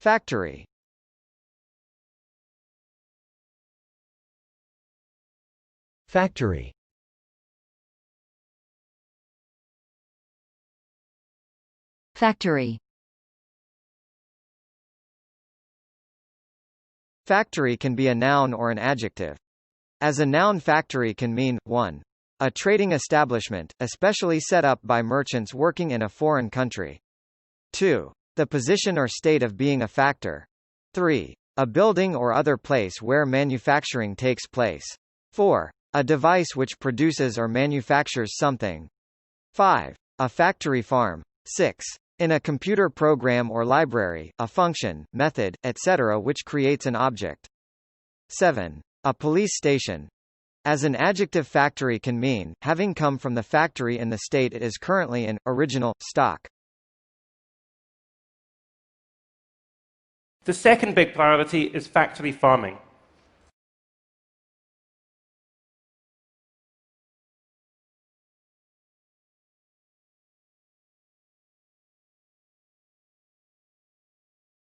Factory. Factory. Factory. Factory can be a noun or an adjective. As a noun, factory can mean 1. A trading establishment, especially set up by merchants working in a foreign country. 2. The position or state of being a factor. 3. A building or other place where manufacturing takes place. 4. A device which produces or manufactures something. 5. A factory farm. 6. In a computer program or library, a function, method, etc. which creates an object. 7. A police station. As an adjective, factory can mean, having come from the factory in the state it is currently in, original, stock. The second big priority is factory farming.